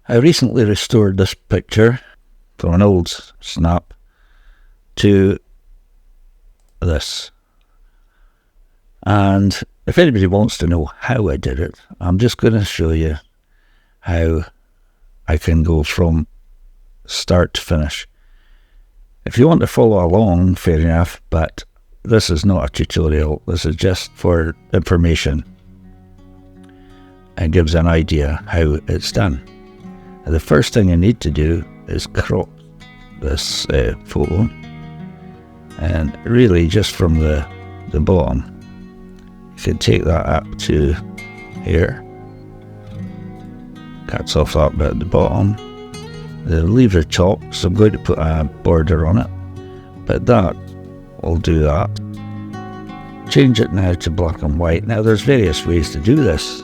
I recently restored this picture from an old snap to this. And if anybody wants to know how I did it, I'm just going to show you how I can go from start to finish. If you want to follow along, fair enough, but this is not a tutorial. This is just for information. It gives an idea how it's done. And the first thing you need to do is crop this photo, and really just from the bottom. You can take that up to here. Cuts off that bit at the bottom. The lever top, so I'm going to put a border on it, but that will do that. Change it now to black and white. Now there's various ways to do this.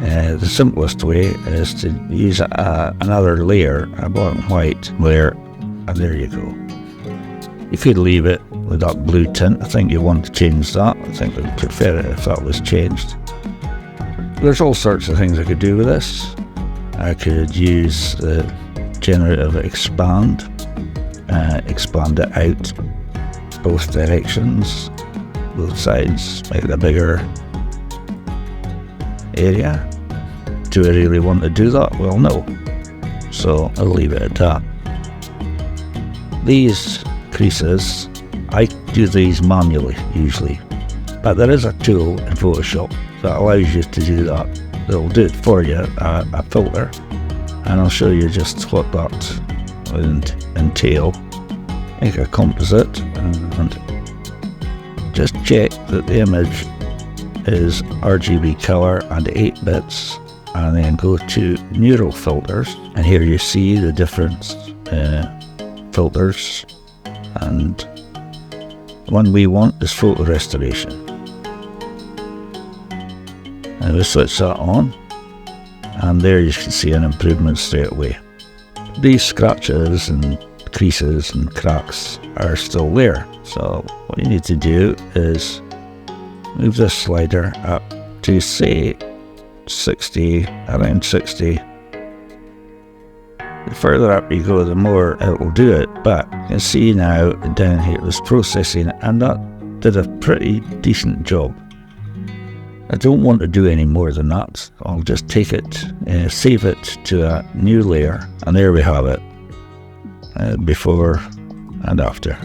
The simplest way is to use another layer, a black and white layer, and there you go. You could leave it with that blue tint. I think you want to change that. I think I would prefer it if that was changed. There's all sorts of things I could do with this. I could use the generative expand, expand it out both directions, both sides, make it a bigger area. Do I really want to do that? Well, no. So I'll leave it at that. These creases, I do these manually usually, but there is a tool in Photoshop that allows you to do that. It'll do it for you, a filter, and I'll show you just what that would entail. Make a composite and just check that the image is RGB color and 8 bits, and then go to neural filters, and here you see the different filters, and the one we want is photo restoration. And we switch that on, and there you can see an improvement straight away. These scratches and creases and cracks are still there, so what you need to do is move this slider up to say 60, around 60. The further up you go, the more it will do it, but you can see now down here it was processing, and that did a pretty decent job. I don't want to do any more than that. I'll just take it, save it to a new layer, and there we have it, before and after.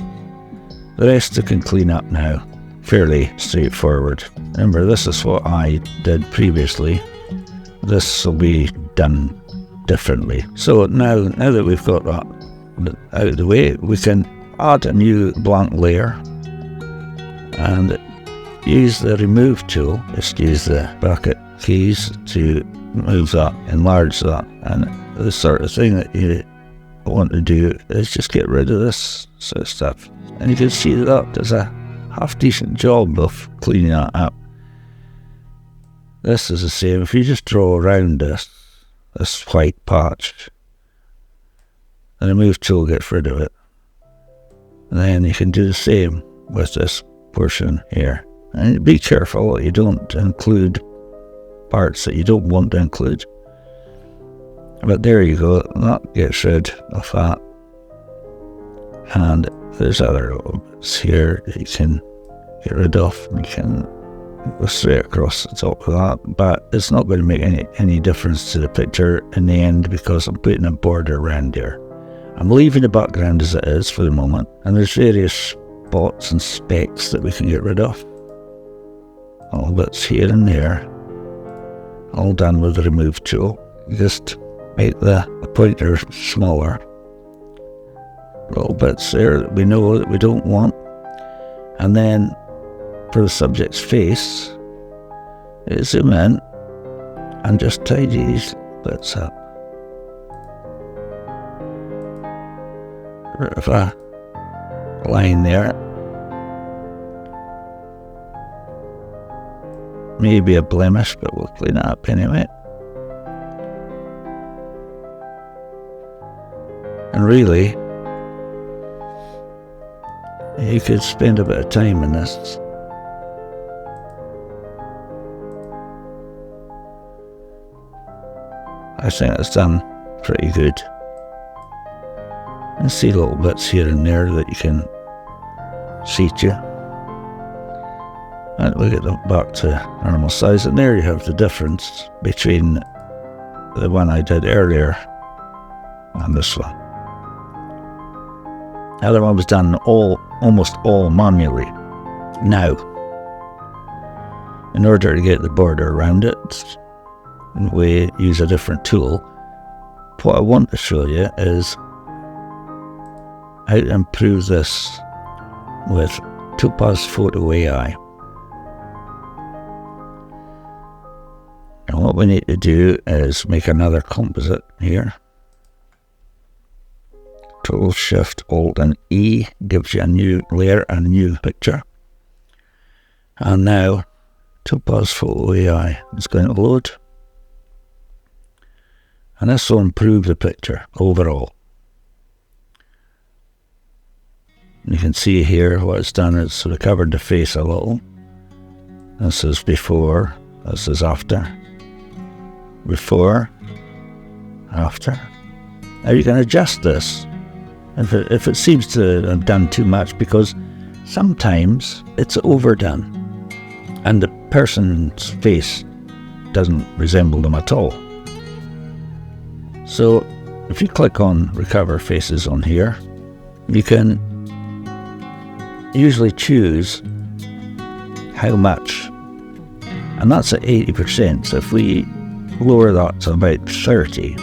The rest I can clean up now, fairly straightforward. Remember, this is what I did previously. This will be done differently. So now that we've got that out of the way, we can add a new blank layer and use the remove tool. Just use the bracket keys to move that, enlarge that, and the sort of thing that you want to do is just get rid of this sort of stuff. And you can see that does a half decent job of cleaning that up. This is the same. If you just draw around this white patch, the remove tool gets rid of it. And then you can do the same with this portion here. And be careful that you don't include parts that you don't want to include. But there you go, that gets rid of that. And there's other little bits here that you can get rid of. You can go straight across the top of that, but it's not going to make any difference to the picture in the end because I'm putting a border around there. I'm leaving the background as it is for the moment, and there's various spots and specks that we can get rid of. All bits here and there, all done with the remove tool. Just make the pointer smaller. Little bits there that we know that we don't want. And then for the subject's face, zoom in and just tidy these bits up. Bit of a line there. Maybe a blemish, but we'll clean it up anyway. And really, you could spend a bit of time in this. I think it's done pretty good. And see little bits here and there that you can see to. And we get them back to normal size, and there you have the difference between the one I did earlier and this one. The other one was done almost all manually. Now, in order to get the border around it, we use a different tool. What I want to show you is how to improve this with Topaz Photo AI. And what we need to do is make another composite here. Control Shift Alt and E gives you a new layer and a new picture. And now Topaz Photo AI is going to load. And this will improve the picture overall. You can see here what it's done is recovered the face a little. This is before, this is after. Before, after. Now you can adjust this if it seems to have done too much, because sometimes it's overdone and the person's face doesn't resemble them at all. So if you click on Recover Faces on here, you can usually choose how much, and that's at 80%. So if we lower that to about 30,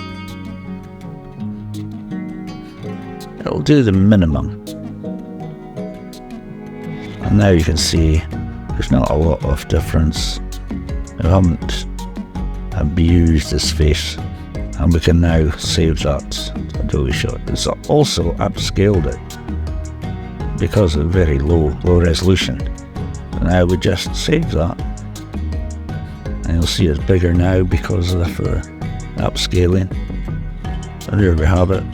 it'll do the minimum. And now you can see there's not a lot of difference. I haven't abused this face, and we can now save that to Adobe Shot. It's also upscaled it because of very low resolution. And I would just save that, and you'll see it's bigger now because of the upscaling. So there we have it.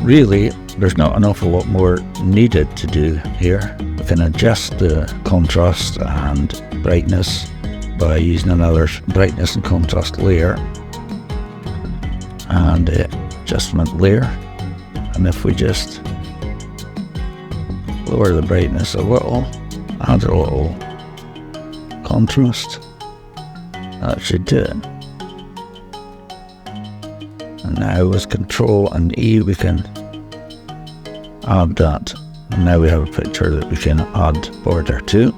Really, there's not an awful lot more needed to do here. We can adjust the contrast and brightness by using another brightness and contrast layer and adjustment layer. And if we just lower the brightness a little, add a little contrast, that should do it. And now with Control and E we can add that. And now we have a picture that we can add border to.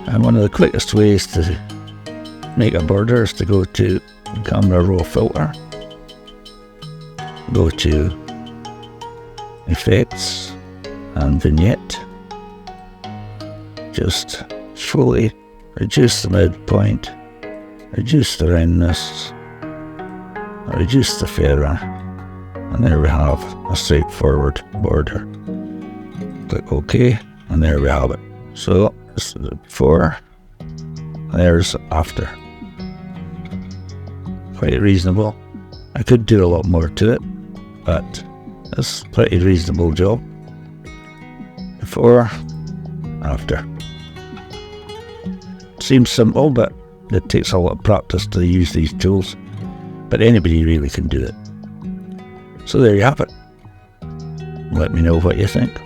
And one of the quickest ways to make a border is to go to Camera Raw Filter, go to Effects and Vignette. Just slowly reduce the midpoint, reduce the roundness, reduce the fairer, and there we have a straightforward border. Click OK, and there we have it. So this is before, there's after. Quite reasonable. I could do a lot more to it, but it's a pretty reasonable job. Before, after. Seems simple, but it takes a lot of practice to use these tools. But anybody really can do it. So there you have it. Let me know what you think.